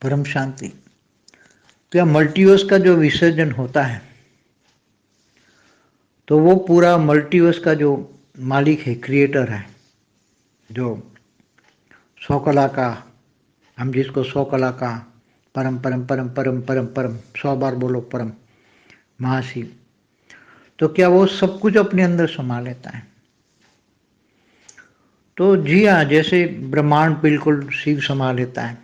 परम शांति। तो यह मल्टीवर्स का जो विसर्जन होता है तो वो पूरा मल्टीवर्स का जो मालिक है, क्रिएटर है, जो सौ कला का, हम जिसको सौ कला का परम परम परम परम परम परम 100 बार बोलो परम महाशिव, तो क्या वो सब कुछ अपने अंदर समा लेता है? तो जी हाँ, जैसे ब्रह्मांड बिल्कुल शिव समा लेता है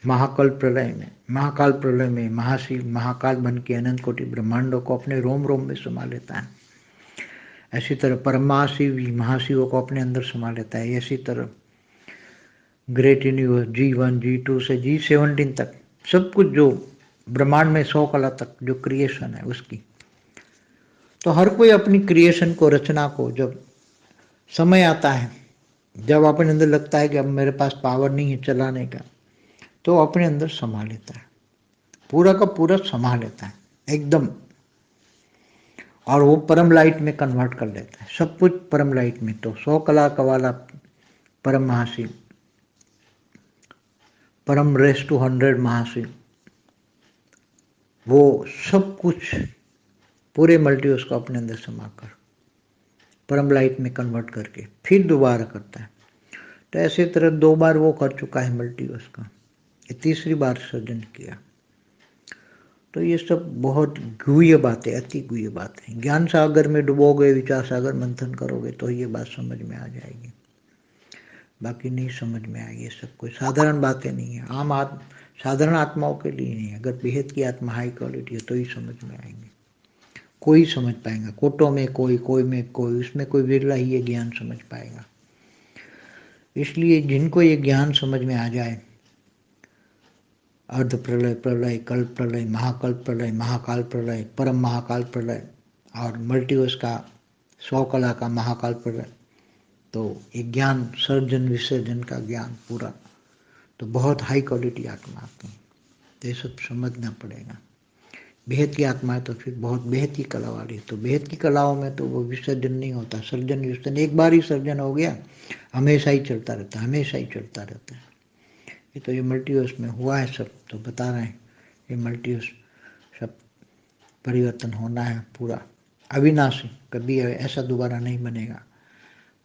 महाकाल प्रलय में, महाकाल प्रलय में महाशिव महाकाल बन के अनंत कोटि ब्रह्मांडों को अपने रोम रोम में समा लेता है। ऐसी तरह परमाशिव महाशिवों को अपने अंदर समा लेता है। ऐसी तरह ग्रेट यूनिवर्स G1 G2 से G17 तक सब कुछ जो ब्रह्मांड में 100 कला तक जो क्रिएशन है उसकी, तो हर कोई अपनी क्रिएशन को, रचना को, जब समय आता है, जब अपने अंदर लगता है कि अब मेरे पास पावर नहीं है चलाने का, तो अपने अंदर समा लेता है, पूरा का पूरा समा लेता है एकदम, और वो परम लाइट में कन्वर्ट कर लेता है सब कुछ परम लाइट में। तो 100 कला का वाला परम महाशिव, परम रेस टू 100 महाशिव, वो सब कुछ पूरे मल्टीवर्स को अपने अंदर समाकर परम लाइट में कन्वर्ट करके फिर दोबारा करता है। तो ऐसे तरह 2 बार वो कर चुका है मल्टीवर्स का, ये तीसरी बार सर्जन किया। तो ये सब बहुत गुह्य बातें, अति गुह्य बातें। ज्ञान सागर में डुबोगे, विचार सागर मंथन करोगे तो ये बात समझ में आ जाएगी, बाकी नहीं समझ में आएगी। ये सब कोई साधारण बातें नहीं है, साधारण आत्माओं के लिए नहीं है। अगर बेहद की आत्मा हाई क्वालिटी है तो ही समझ में आएंगे, कोई समझ पाएगा। कोटों में कोई, कोई में कोई, उसमें कोई विरला ही ये ज्ञान समझ पाएगा। इसलिए जिनको ये ज्ञान समझ में आ जाए, अर्ध प्रलय, प्रलय, कल्प प्रलय, महाकल्प प्रलय, महाकाल प्रलय, परम महाकाल प्रलय और मल्टीवर्स का 100 कला का महाकाल प्रलय, तो ये ज्ञान सर्जन विसर्जन का ज्ञान पूरा, तो बहुत हाई क्वालिटी आत्मा आती है। तो ये सब समझना पड़ेगा। बेहद की आत्मा है तो फिर बहुत बेहद की कला वाली, तो बेहद की कलाओं में तो वो विसर्जन नहीं होता, सर्जन विसर्जन एक बार ही सर्जन हो गया, हमेशा ही चलता रहता है, हमेशा ही चलता रहता है। ये तो ये मल्टीवर्स में हुआ है सब, तो बता रहे हैं ये मल्टीवर्स सब परिवर्तन होना है पूरा अविनाशी, कभी ऐसा दोबारा नहीं बनेगा।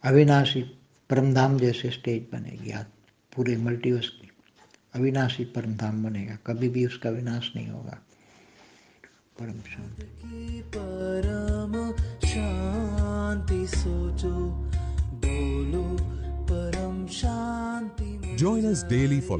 अविनाशी परमधाम जैसे स्टेज बनेगी आज पूरे मल्टीवर्स की, अविनाशी परमधाम बनेगा, कभी भी उसका विनाश नहीं होगा। परम शांति। परम शांति सोचो, बोलो परम शांति। Join us daily for